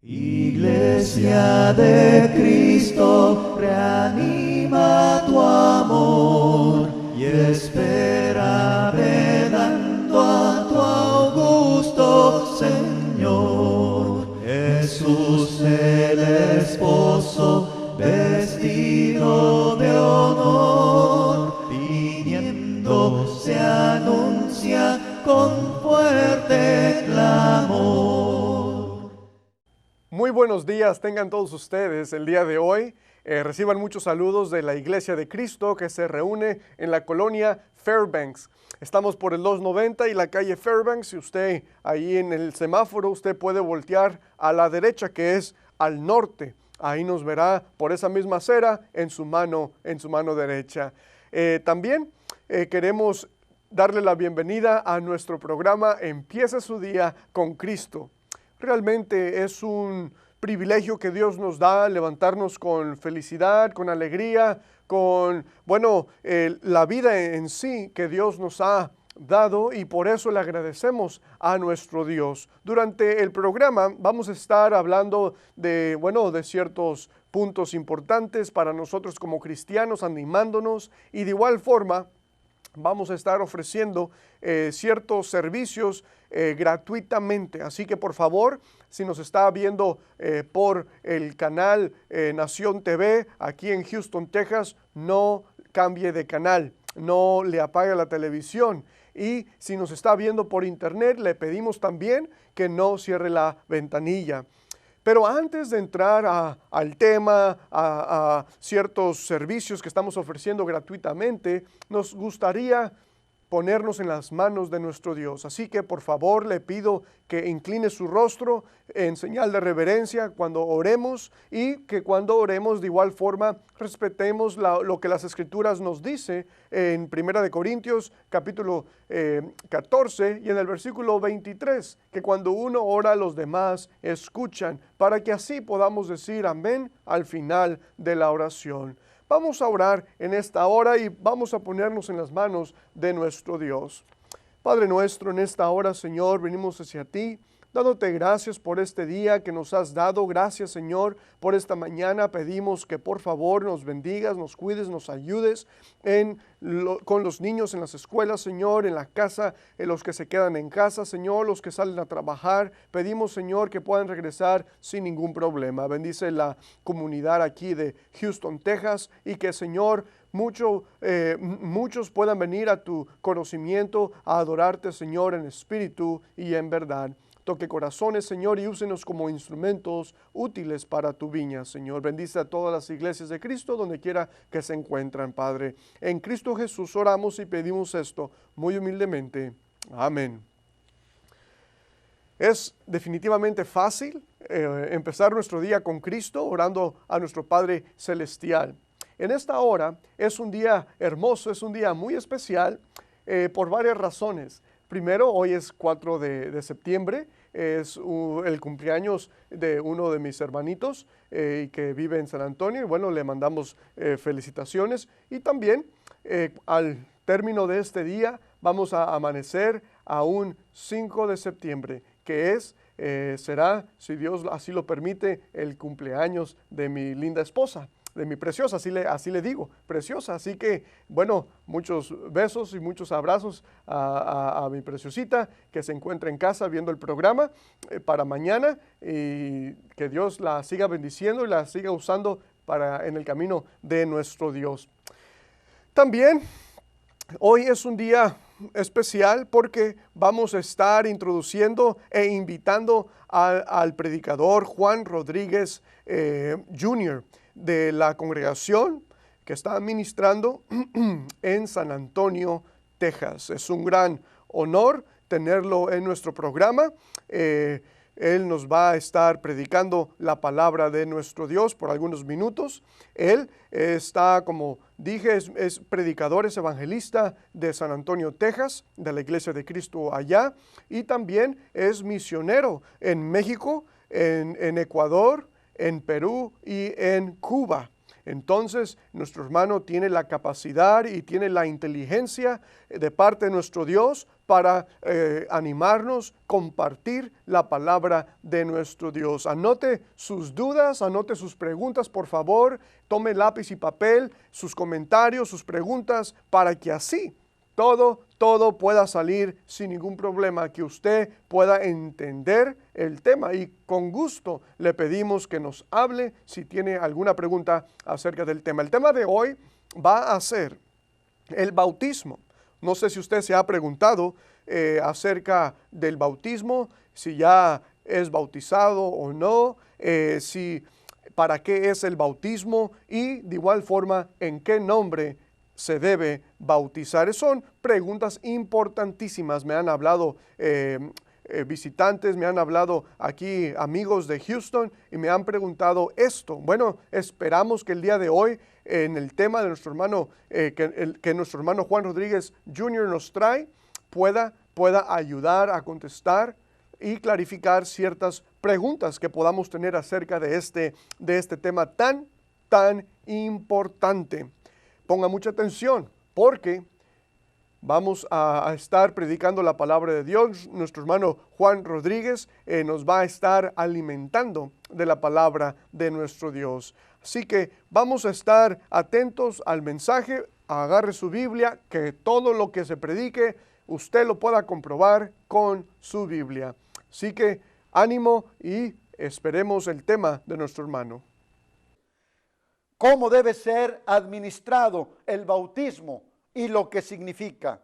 Iglesia de Cristo, reanima tu amor y espera velando a tu augusto Señor. Jesús el esposo, vestido de honor, viniendo se anuncia con fuerte clamor. Muy buenos días tengan todos ustedes el día de hoy. Reciban muchos saludos de la Iglesia de Cristo que se reúne en la colonia Fairbanks. Estamos por el 290 y la calle Fairbanks. Si usted ahí en el semáforo, usted puede voltear a la derecha, que es al norte. Ahí nos verá por esa misma acera en su mano derecha. También queremos darle la bienvenida a nuestro programa Empieza su día con Cristo. Realmente es un privilegio que Dios nos da levantarnos con felicidad, con alegría, con, la vida en sí que Dios nos ha dado, y por eso le agradecemos a nuestro Dios. Durante el programa vamos a estar hablando de ciertos puntos importantes para nosotros como cristianos, animándonos, y de igual forma vamos a estar ofreciendo ciertos servicios gratuitamente. Así que por favor, si nos está viendo por el canal Nación TV aquí en Houston, Texas, no cambie de canal, no le apague la televisión. Y si nos está viendo por internet, le pedimos también que no cierre la ventanilla. Pero antes de entrar al tema, a ciertos servicios que estamos ofreciendo gratuitamente, nos gustaría ponernos en las manos de nuestro Dios. Así que por favor le pido que incline su rostro en señal de reverencia cuando oremos, y que cuando oremos de igual forma respetemos lo que las Escrituras nos dice en 1 Corintios capítulo 14 y en el versículo 23, que cuando uno ora los demás escuchan, para que así podamos decir amén al final de la oración. Vamos a orar en esta hora y vamos a ponernos en las manos de nuestro Dios. Padre nuestro, en esta hora, Señor, venimos hacia ti, dándote gracias por este día que nos has dado. Gracias, Señor, por esta mañana. Pedimos que por favor nos bendigas, nos cuides, nos ayudes con los niños en las escuelas, Señor, en la casa, en los que se quedan en casa, Señor, los que salen a trabajar. Pedimos, Señor, que puedan regresar sin ningún problema. Bendice la comunidad aquí de Houston, Texas, y que, Señor, muchos puedan venir a tu conocimiento, a adorarte, Señor, en espíritu y en verdad. Toque corazones, Señor, y úsenos como instrumentos útiles para tu viña, Señor. Bendice a todas las iglesias de Cristo donde quiera que se encuentran, Padre. En Cristo Jesús oramos y pedimos esto muy humildemente. Amén. Es definitivamente fácil empezar nuestro día con Cristo orando a nuestro Padre Celestial. En esta hora es un día hermoso, es un día muy especial por varias razones. Primero, hoy es 4 de septiembre, es el cumpleaños de uno de mis hermanitos que vive en San Antonio, y bueno, le mandamos felicitaciones. Y también al término de este día vamos a amanecer a un 5 de septiembre, que será, si Dios así lo permite, el cumpleaños de mi linda esposa, de mi preciosa, así le digo, preciosa. Así que, bueno, muchos besos y muchos abrazos a mi preciosita que se encuentra en casa viendo el programa para mañana, y que Dios la siga bendiciendo y la siga usando en el camino de nuestro Dios. También hoy es un día especial porque vamos a estar introduciendo e invitando al predicador Juan Rodríguez Jr., de la congregación que está ministrando en San Antonio, Texas. Es un gran honor tenerlo en nuestro programa. Él nos va a estar predicando la palabra de nuestro Dios por algunos minutos. Él está, como dije, es predicador, es evangelista de San Antonio, Texas, de la Iglesia de Cristo allá, y también es misionero en México, en Ecuador, en Perú y en Cuba. Entonces, nuestro hermano tiene la capacidad y tiene la inteligencia de parte de nuestro Dios para animarnos, compartir la palabra de nuestro Dios. Anote sus dudas, anote sus preguntas, por favor. Tome lápiz y papel, sus comentarios, sus preguntas, para que así todo pueda salir sin ningún problema, que usted pueda entender el tema. Y con gusto le pedimos que nos hable si tiene alguna pregunta acerca del tema. El tema de hoy va a ser el bautismo. No sé si usted se ha preguntado acerca del bautismo, si ya es bautizado o no, para qué es el bautismo y de igual forma en qué nombre se debe bautizar. Son preguntas importantísimas. Me han hablado visitantes, me han hablado aquí amigos de Houston y me han preguntado esto. Bueno, esperamos que el día de hoy en el tema de nuestro hermano, que nuestro hermano Juan Rodríguez Jr. nos trae, pueda ayudar a contestar y clarificar ciertas preguntas que podamos tener acerca de este tema tan importante. Ponga mucha atención porque vamos a estar predicando la palabra de Dios. Nuestro hermano Juan Rodríguez nos va a estar alimentando de la palabra de nuestro Dios. Así que vamos a estar atentos al mensaje. Agarre su Biblia, que todo lo que se predique usted lo pueda comprobar con su Biblia. Así que ánimo y esperemos el tema de nuestro hermano. ¿Cómo debe ser administrado el bautismo y lo que significa?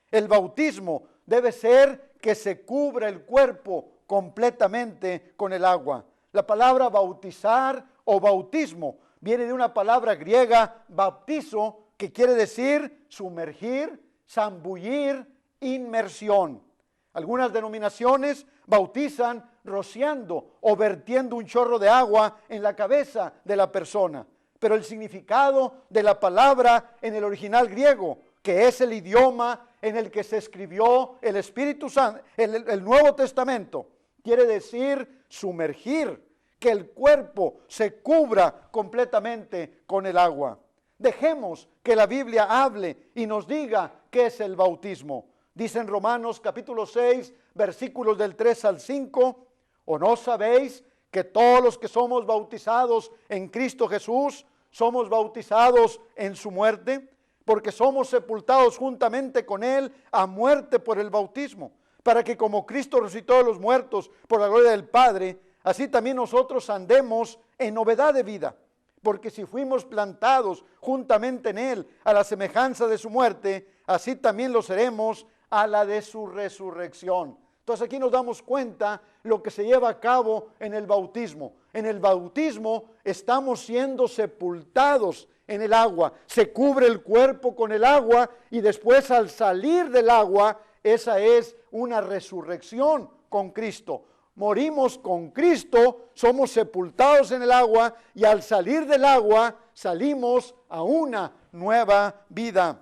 El bautismo debe ser que se cubra el cuerpo completamente con el agua. La palabra bautizar o bautismo viene de una palabra griega, baptizo, que quiere decir sumergir, zambullir, inmersión. Algunas denominaciones bautizan rociando o vertiendo un chorro de agua en la cabeza de la persona. Pero el significado de la palabra en el original griego, que es el idioma en el que se escribió el Espíritu Santo, el Nuevo Testamento, quiere decir sumergir, que el cuerpo se cubra completamente con el agua. Dejemos que la Biblia hable y nos diga qué es el bautismo. Dice en Romanos capítulo 6, versículos del 3 al 5, ¿o no sabéis que todos los que somos bautizados en Cristo Jesús, somos bautizados en su muerte? Porque somos sepultados juntamente con Él a muerte por el bautismo, para que como Cristo resucitó de los muertos por la gloria del Padre, así también nosotros andemos en novedad de vida. Porque si fuimos plantados juntamente en Él a la semejanza de su muerte, así también lo seremos a la de su resurrección. Entonces aquí nos damos cuenta lo que se lleva a cabo en el bautismo. En el bautismo estamos siendo sepultados en el agua. Se cubre el cuerpo con el agua y después al salir del agua, esa es una resurrección con Cristo. Morimos con Cristo, somos sepultados en el agua y al salir del agua salimos a una nueva vida.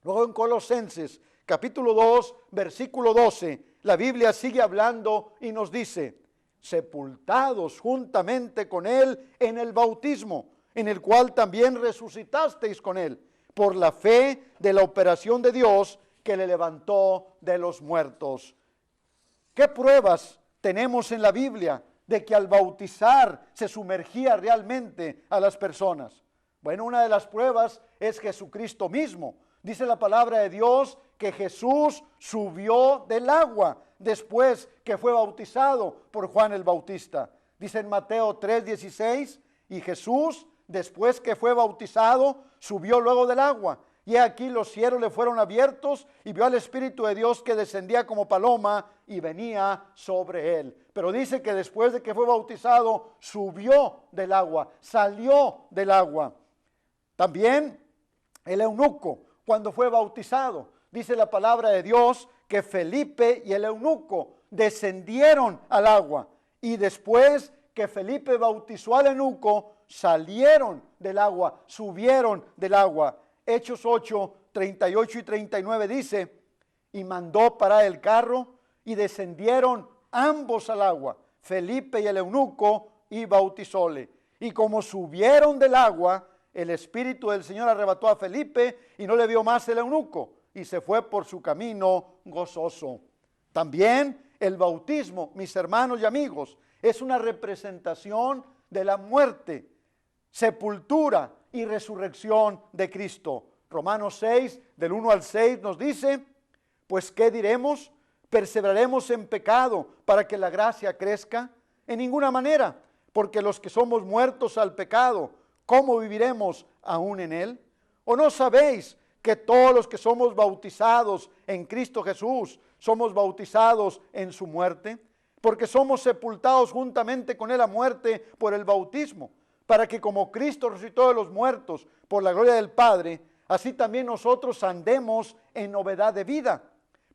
Luego en Colosenses capítulo 2, versículo 12, la Biblia sigue hablando y nos dice, sepultados juntamente con Él en el bautismo, en el cual también resucitasteis con Él, por la fe de la operación de Dios que le levantó de los muertos. ¿Qué pruebas tenemos en la Biblia de que al bautizar se sumergía realmente a las personas? Bueno, una de las pruebas es Jesucristo mismo. Dice la palabra de Dios que Jesús subió del agua después que fue bautizado por Juan el Bautista. Dice en Mateo 3:16, y Jesús, después que fue bautizado, subió luego del agua. Y aquí los cielos le fueron abiertos y vio al Espíritu de Dios que descendía como paloma y venía sobre él. Pero dice que después de que fue bautizado, subió del agua, salió del agua. También el eunuco, cuando fue bautizado, dice la palabra de Dios que Felipe y el eunuco descendieron al agua. Y después que Felipe bautizó al eunuco, salieron del agua, subieron del agua. Hechos 8, 38 y 39 dice, y mandó parar el carro y descendieron ambos al agua, Felipe y el eunuco, y bautizóle. Y como subieron del agua, el Espíritu del Señor arrebató a Felipe y no le vio más el eunuco y se fue por su camino gozoso. También el bautismo, mis hermanos y amigos, es una representación de la muerte, sepultura y resurrección de Cristo. Romanos 6, del 1 al 6 nos dice, pues ¿qué diremos? ¿Perseveraremos en pecado para que la gracia crezca? En ninguna manera, porque los que somos muertos al pecado, ¿cómo viviremos aún en él? ¿O no sabéis que todos los que somos bautizados en Cristo Jesús, somos bautizados en su muerte? Porque somos sepultados juntamente con él a muerte por el bautismo, para que como Cristo resucitó de los muertos por la gloria del Padre, así también nosotros andemos en novedad de vida.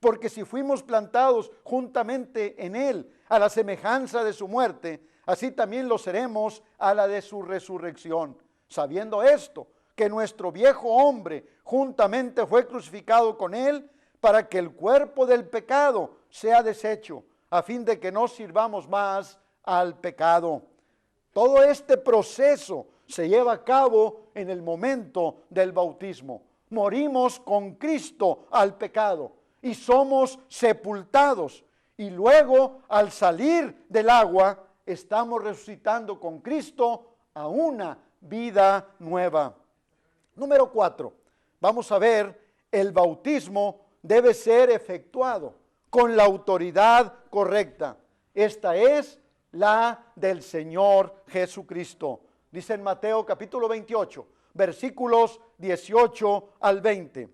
Porque si fuimos plantados juntamente en él, a la semejanza de su muerte, así también lo seremos a la de su resurrección. Sabiendo esto, que nuestro viejo hombre juntamente fue crucificado con él, para que el cuerpo del pecado sea deshecho, a fin de que no sirvamos más al pecado. Todo este proceso se lleva a cabo en el momento del bautismo. Morimos con Cristo al pecado y somos sepultados. Y luego, al salir del agua, estamos resucitando con Cristo a una vida nueva. Número 4. Vamos a ver, el bautismo debe ser efectuado con la autoridad correcta. Esta es la del Señor Jesucristo. Dice en Mateo capítulo 28, versículos 18 al 20.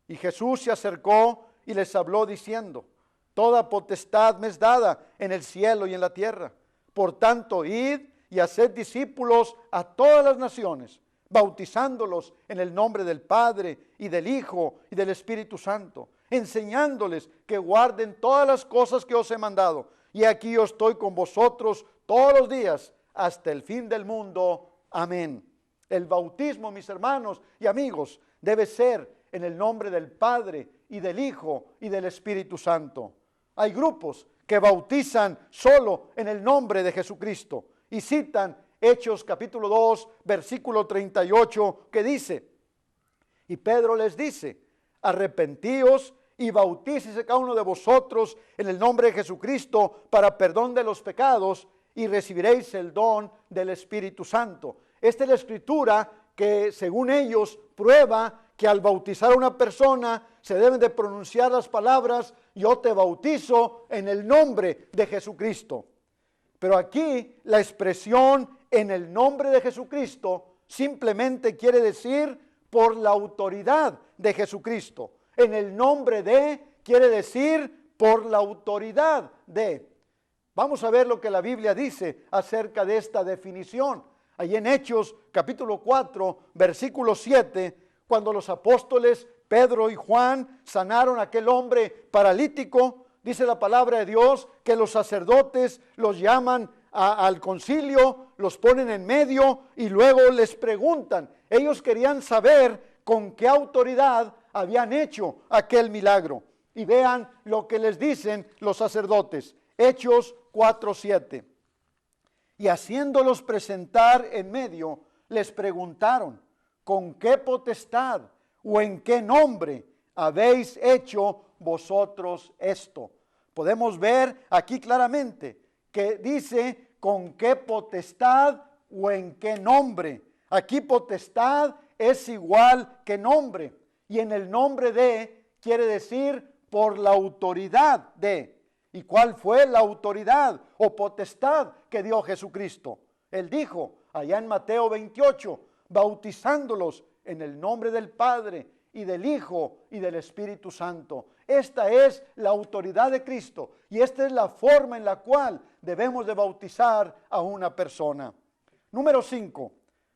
Y Jesús se acercó y les habló diciendo, toda potestad me es dada en el cielo y en la tierra. Por tanto, id y haced discípulos a todas las naciones, bautizándolos en el nombre del Padre y del Hijo y del Espíritu Santo, enseñándoles que guarden todas las cosas que os he mandado. Y aquí yo estoy con vosotros todos los días hasta el fin del mundo. Amén. El bautismo, mis hermanos y amigos, debe ser en el nombre del Padre y del Hijo y del Espíritu Santo. Hay grupos que bautizan solo en el nombre de Jesucristo y citan Hechos capítulo 2, versículo 38, que dice, y Pedro les dice, arrepentíos y bautícese cada uno de vosotros en el nombre de Jesucristo para perdón de los pecados y recibiréis el don del Espíritu Santo. Esta es la escritura que según ellos prueba que al bautizar a una persona se deben de pronunciar las palabras yo te bautizo en el nombre de Jesucristo. Pero aquí la expresión en el nombre de Jesucristo simplemente quiere decir por la autoridad de Jesucristo. En el nombre de quiere decir por la autoridad de. Vamos a ver lo que la Biblia dice acerca de esta definición. Allí en Hechos capítulo 4, versículo 7, cuando los apóstoles Pedro y Juan sanaron a aquel hombre paralítico, dice la palabra de Dios que los sacerdotes los llaman al concilio, los ponen en medio y luego les preguntan. Ellos querían saber con qué autoridad habían hecho aquel milagro. Y vean lo que les dicen los sacerdotes. Hechos 4:7. Y haciéndolos presentar en medio, les preguntaron, ¿con qué potestad o en qué nombre habéis hecho vosotros esto? Podemos ver aquí claramente que dice con qué potestad o en qué nombre. Aquí potestad es igual que nombre. Y en el nombre de quiere decir por la autoridad de. ¿Y cuál fue la autoridad o potestad que dio Jesucristo? Él dijo allá en Mateo 28, bautizándolos en el nombre del Padre y del Hijo y del Espíritu Santo. Esta es la autoridad de Cristo y esta es la forma en la cual debemos de bautizar a una persona. Número 5.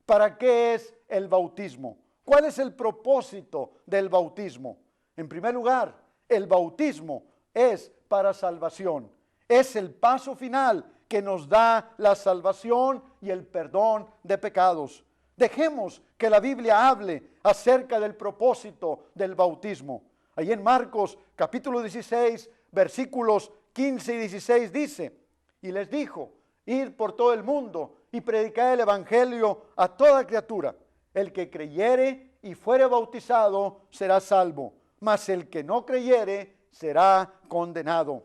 ¿Para qué es el bautismo? ¿Cuál es el propósito del bautismo? En primer lugar, el bautismo es para salvación. Es el paso final que nos da la salvación y el perdón de pecados. Dejemos que la Biblia hable acerca del propósito del bautismo. Ahí en Marcos capítulo 16, versículos 15 y 16 dice, y les dijo, id por todo el mundo y predicad el evangelio a toda criatura. El que creyere y fuere bautizado será salvo, mas el que no creyere será condenado.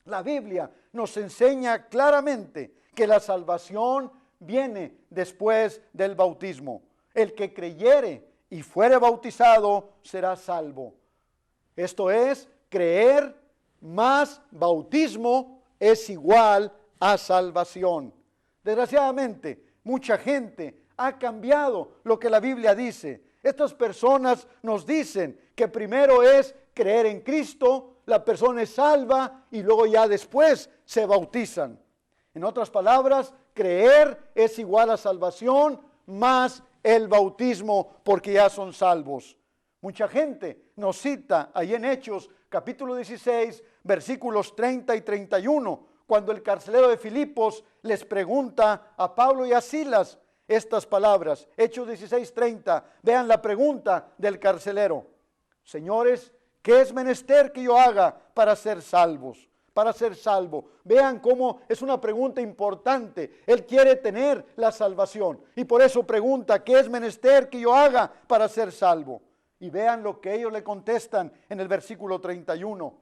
La Biblia nos enseña claramente que la salvación viene después del bautismo. El que creyere y fuere bautizado será salvo. Esto es, creer más bautismo es igual a salvación. Desgraciadamente, mucha gente ha cambiado lo que la Biblia dice. Estas personas nos dicen que primero es creer en Cristo, la persona es salva y luego ya después se bautizan. En otras palabras, creer es igual a salvación más el bautismo porque ya son salvos. Mucha gente nos cita ahí en Hechos capítulo 16 versículos 30 y 31 cuando el carcelero de Filipos les pregunta a Pablo y a Silas estas palabras. Hechos 16:30, vean la pregunta del carcelero. Señores, ¿qué es menester que yo haga para ser salvos? Para ser salvo. Vean cómo es una pregunta importante. Él quiere tener la salvación y por eso pregunta, ¿qué es menester que yo haga para ser salvo? Y vean lo que ellos le contestan en el versículo 31.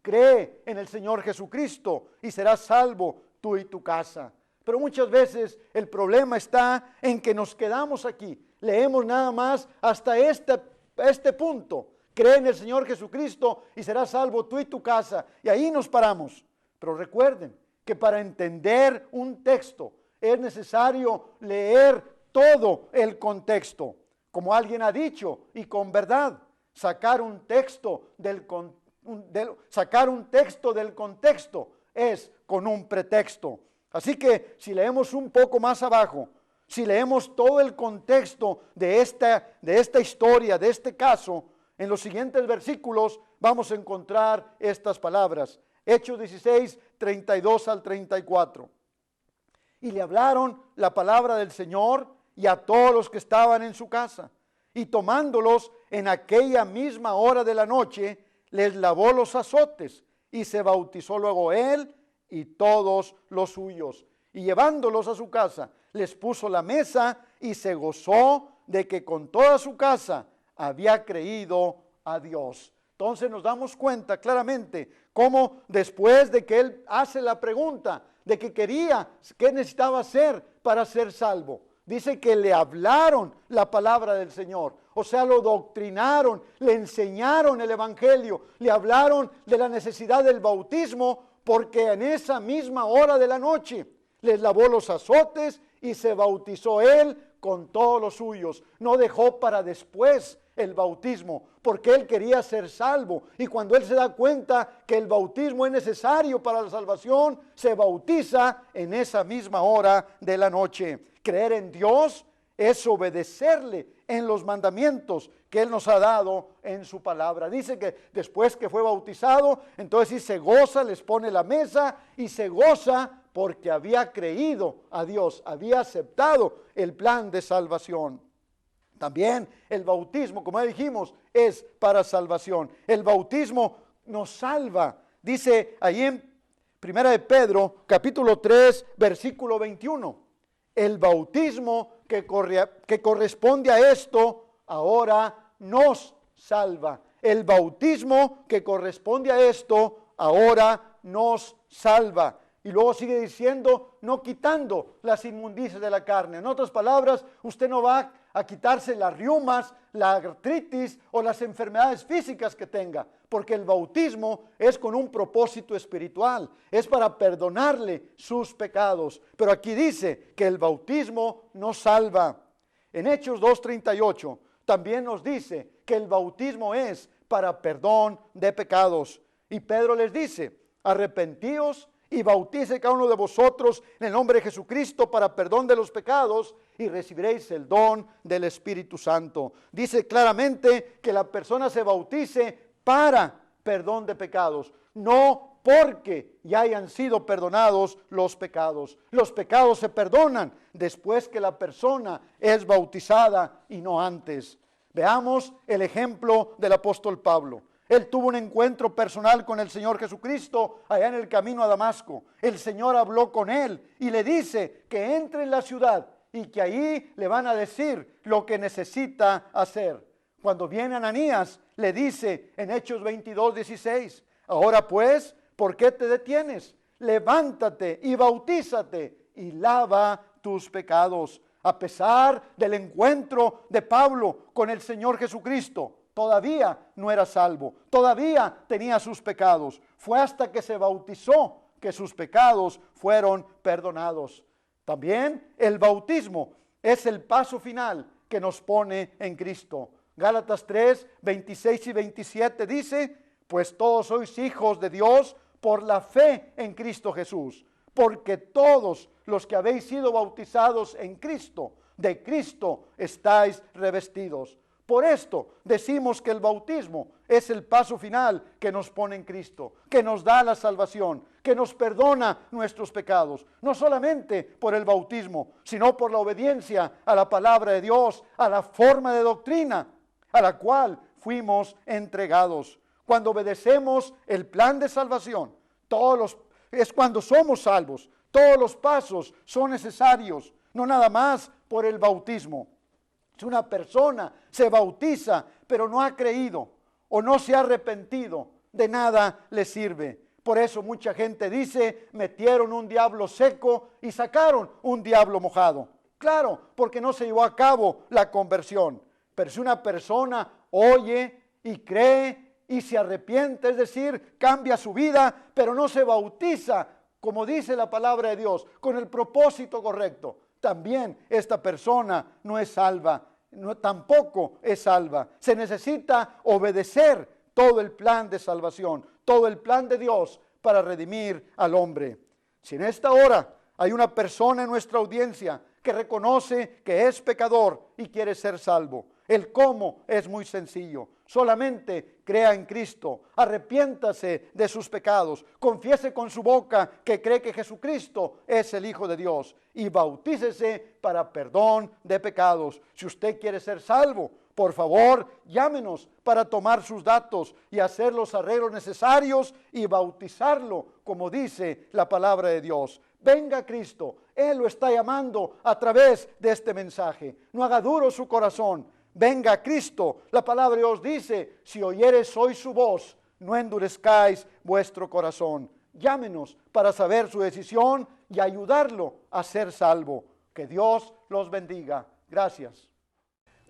Cree en el Señor Jesucristo y serás salvo tú y tu casa. Pero muchas veces el problema está en que nos quedamos aquí. Leemos nada más hasta este punto. Cree en el Señor Jesucristo y serás salvo tú y tu casa. Y ahí nos paramos. Pero recuerden que para entender un texto es necesario leer todo el contexto. Como alguien ha dicho, y con verdad, sacar un texto del contexto es con un pretexto. Así que si leemos un poco más abajo, si leemos todo el contexto de esta historia, de este caso, en los siguientes versículos vamos a encontrar estas palabras. Hechos 16, 32 al 34. Y le hablaron la palabra del Señor y a todos los que estaban en su casa. Y tomándolos en aquella misma hora de la noche, les lavó los azotes y se bautizó luego él y todos los suyos. Y llevándolos a su casa, les puso la mesa y se gozó de que con toda su casa había creído a Dios. Entonces nos damos cuenta claramente cómo después de que él hace la pregunta de que quería, qué necesitaba hacer para ser salvo, dice que le hablaron la palabra del Señor, o sea, lo doctrinaron, le enseñaron el evangelio, le hablaron de la necesidad del bautismo, porque en esa misma hora de la noche les lavó los azotes y se bautizó él con todos los suyos. No dejó para después el bautismo, porque él quería ser salvo. Y cuando él se da cuenta que el bautismo es necesario para la salvación, se bautiza en esa misma hora de la noche. Creer en Dios es obedecerle en los mandamientos que Él nos ha dado en su palabra. Dice que después que fue bautizado, entonces sí se goza, les pone la mesa y se goza porque había creído a Dios, había aceptado el plan de salvación. También el bautismo, como ya dijimos, es para salvación. El bautismo nos salva. Dice ahí en 1 de Pedro, capítulo 3, versículo 21. El bautismo que corresponde a esto ahora nos salva. El bautismo que corresponde a esto ahora nos salva. Y luego sigue diciendo, no quitando las inmundicias de la carne. En otras palabras, usted no va a quitarse las riumas, la artritis o las enfermedades físicas que tenga, porque el bautismo es con un propósito espiritual, es para perdonarle sus pecados. Pero aquí dice que el bautismo nos salva. En Hechos 2:38 también nos dice que el bautismo es para perdón de pecados. Y Pedro les dice, arrepentíos y bautice cada uno de vosotros en el nombre de Jesucristo para perdón de los pecados y recibiréis el don del Espíritu Santo. Dice claramente que la persona se bautice para perdón de pecados, no porque ya hayan sido perdonados los pecados. Los pecados se perdonan después que la persona es bautizada y no antes. Veamos el ejemplo del apóstol Pablo. Él tuvo un encuentro personal con el Señor Jesucristo allá en el camino a Damasco. El Señor habló con él y le dice que entre en la ciudad y que ahí le van a decir lo que necesita hacer. Cuando viene Ananías, le dice en Hechos 22:16, ahora pues, ¿por qué te detienes? Levántate y bautízate y lava tus pecados. A pesar del encuentro de Pablo con el Señor Jesucristo, todavía no era salvo, todavía tenía sus pecados. Fue hasta que se bautizó que sus pecados fueron perdonados. También el bautismo es el paso final que nos pone en Cristo. Gálatas 3:26 y 27 dice, pues todos sois hijos de Dios por la fe en Cristo Jesús, porque todos los que habéis sido bautizados en Cristo, de Cristo estáis revestidos. Por esto decimos que el bautismo es el paso final que nos pone en Cristo, que nos da la salvación, que nos perdona nuestros pecados, no solamente por el bautismo, sino por la obediencia a la palabra de Dios, a la forma de doctrina a la cual fuimos entregados. Cuando obedecemos el plan de salvación, es cuando somos salvos. Todos los pasos son necesarios, no nada más por el bautismo. Si una persona se bautiza, pero no ha creído o no se ha arrepentido, de nada le sirve. Por eso mucha gente dice, metieron un diablo seco y sacaron un diablo mojado. Claro, porque no se llevó a cabo la conversión. Pero si una persona oye y cree y se arrepiente, es decir, cambia su vida, pero no se bautiza, como dice la palabra de Dios, con el propósito correcto, también esta persona no es salva, tampoco es salva. Se necesita obedecer todo el plan de salvación, todo el plan de Dios para redimir al hombre. Si en esta hora hay una persona en nuestra audiencia que reconoce que es pecador y quiere ser salvo, el cómo es muy sencillo. Solamente crea en Cristo, arrepiéntase de sus pecados, confiese con su boca que cree que Jesucristo es el Hijo de Dios y bautícese para perdón de pecados. Si usted quiere ser salvo, por favor, llámenos para tomar sus datos y hacer los arreglos necesarios y bautizarlo, como dice la palabra de Dios. Venga Cristo, Él lo está llamando a través de este mensaje. No haga duro su corazón. Venga a Cristo. La palabra de Dios dice, si oyeres hoy su voz, no endurezcáis vuestro corazón. Llámenos para saber su decisión y ayudarlo a ser salvo. Que Dios los bendiga. Gracias.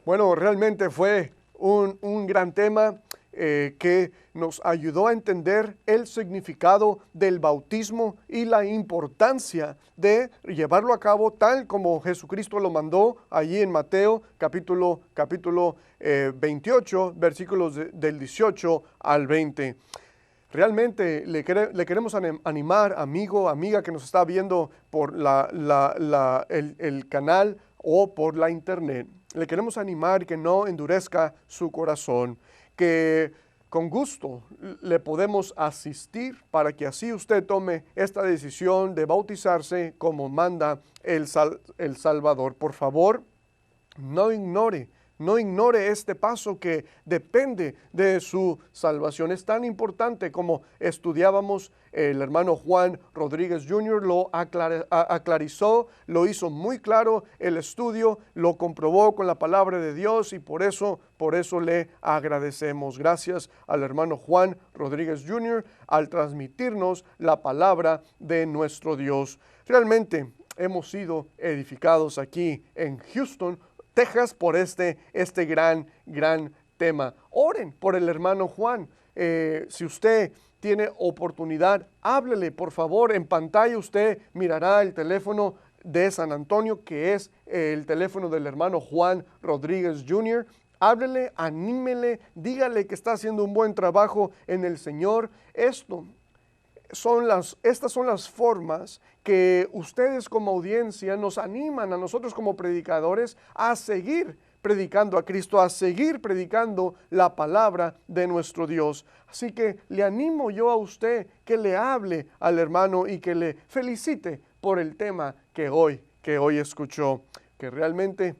Bueno, realmente fue un gran tema que nos ayudó a entender el significado del bautismo y la importancia de llevarlo a cabo tal como Jesucristo lo mandó allí en Mateo capítulo 28, versículos del 18 al 20. Realmente le queremos animar, amigo, amiga que nos está viendo por el canal o por la internet. Le queremos animar que no endurezca su corazón, que con gusto le podemos asistir para que así usted tome esta decisión de bautizarse como manda el Salvador. Por favor, no ignore este paso que depende de su salvación. Es tan importante como estudiábamos, el hermano Juan Rodríguez Jr. lo aclarizó, lo hizo muy claro el estudio, lo comprobó con la palabra de Dios y por eso le agradecemos. Gracias al hermano Juan Rodríguez Jr. al transmitirnos la palabra de nuestro Dios. Realmente hemos sido edificados aquí en Houston, Texas, por este gran tema. Oren por el hermano Juan. Si usted tiene oportunidad, háblele, por favor. En pantalla usted mirará el teléfono de San Antonio, que es el teléfono del hermano Juan Rodríguez Jr. Háblele, anímele, dígale que está haciendo un buen trabajo en el Señor. Estas son las formas que ustedes como audiencia nos animan a nosotros como predicadores a seguir predicando a Cristo, a seguir predicando la palabra de nuestro Dios. Así que le animo yo a usted que le hable al hermano y que le felicite por el tema que hoy escuchó, que realmente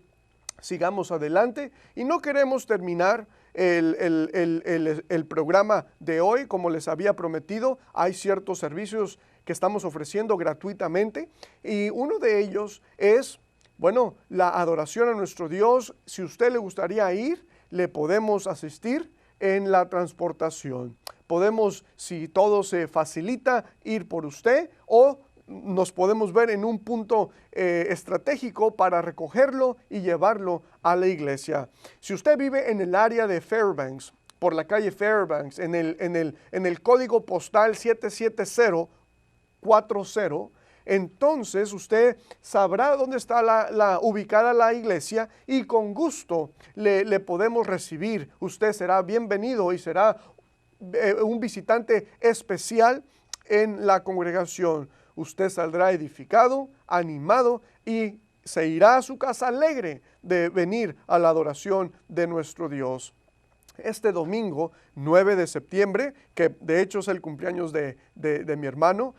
sigamos adelante y no queremos terminar el programa de hoy. Como les había prometido, hay ciertos servicios que estamos ofreciendo gratuitamente y uno de ellos es bueno, la adoración a nuestro Dios. Si usted le gustaría ir, le podemos asistir en la transportación. Podemos, si todo se facilita, ir por usted, o nos podemos ver en un punto estratégico para recogerlo y llevarlo a la iglesia. Si usted vive en el área de Fairbanks, por la calle Fairbanks, en el código postal 77040, entonces usted sabrá dónde está ubicada la iglesia, y con gusto le podemos recibir. Usted será bienvenido y será un visitante especial en la congregación. Usted saldrá edificado, animado, y se irá a su casa alegre de venir a la adoración de nuestro Dios. Este domingo, 9 de septiembre, que de hecho es el cumpleaños de mi hermano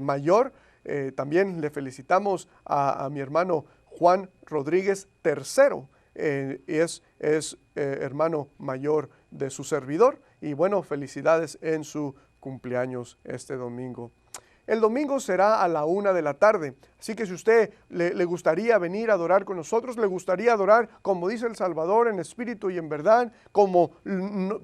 mayor, también le felicitamos a mi hermano Juan Rodríguez III, es hermano mayor de su servidor, y bueno, felicidades en su cumpleaños este domingo. El domingo será a la 1 de la tarde, así que si usted le gustaría venir a adorar con nosotros, le gustaría adorar como dice el Salvador, en espíritu y en verdad, como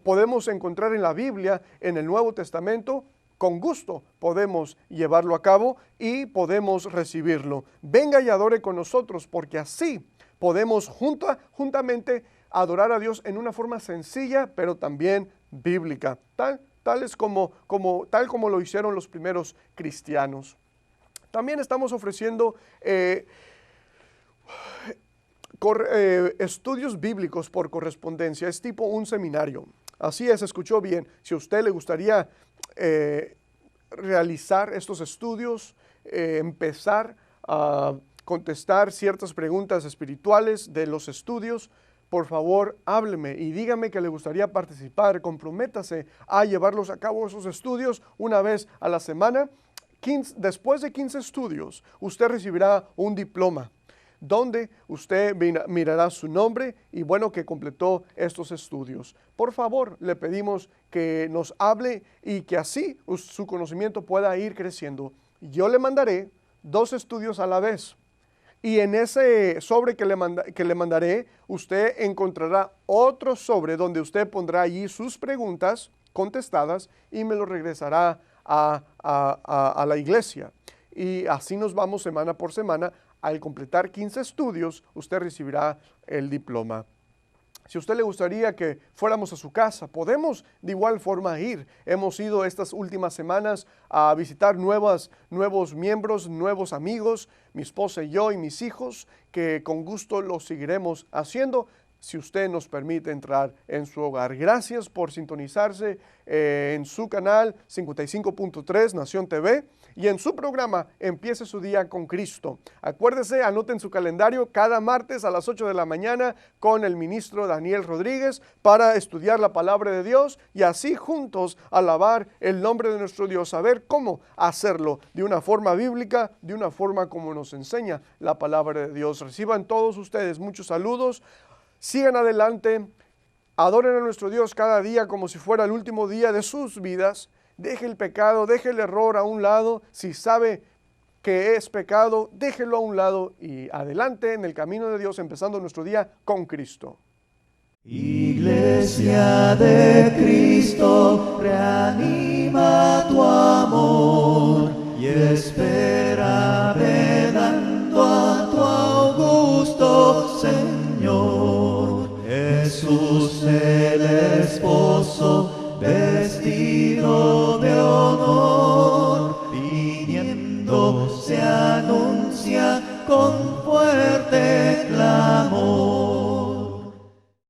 podemos encontrar en la Biblia, en el Nuevo Testamento, con gusto podemos llevarlo a cabo y podemos recibirlo. Venga y adore con nosotros, porque así podemos juntamente adorar a Dios en una forma sencilla, pero también bíblica, tal como lo hicieron los primeros cristianos. También estamos ofreciendo estudios bíblicos por correspondencia. Es tipo un seminario. Así es, escuchó bien. Si a usted le gustaría realizar estos estudios, empezar a contestar ciertas preguntas espirituales de los estudios, por favor, hábleme y dígame que le gustaría participar. Comprométase a llevarlos a cabo esos estudios una vez a la semana. Después de 15 estudios, usted recibirá un diploma donde usted mirará su nombre y bueno, que completó estos estudios. Por favor, le pedimos que nos hable y que así su conocimiento pueda ir creciendo. Yo le mandaré 2 estudios a la vez. Y en ese sobre que le mandaré, usted encontrará otro sobre donde usted pondrá allí sus preguntas contestadas y me lo regresará a la iglesia. Y así nos vamos semana por semana. Al completar 15 estudios, usted recibirá el diploma. Si a usted le gustaría que fuéramos a su casa, podemos de igual forma ir. Hemos ido estas últimas semanas a visitar nuevos miembros, nuevos amigos, mi esposa y yo y mis hijos, que con gusto lo seguiremos haciendo si usted nos permite entrar en su hogar. Gracias por sintonizarse en su canal 55.3 Nación TV y en su programa Empiece su día con Cristo. Acuérdese, anoten su calendario cada martes a las 8 de la mañana con el ministro Daniel Rodríguez para estudiar la palabra de Dios y así juntos alabar el nombre de nuestro Dios, saber cómo hacerlo de una forma bíblica, de una forma como nos enseña la palabra de Dios. Reciban todos ustedes muchos saludos. Sigan adelante, adoren a nuestro Dios cada día como si fuera el último día de sus vidas. Deje el pecado, deje el error a un lado. Si sabe que es pecado, déjelo a un lado y adelante en el camino de Dios, empezando nuestro día con Cristo. Iglesia de Cristo, reanima tu amor y espera velando a tu augusto Señor. Jesús el esposo, vestido de honor, viniendo se anuncia con fuerte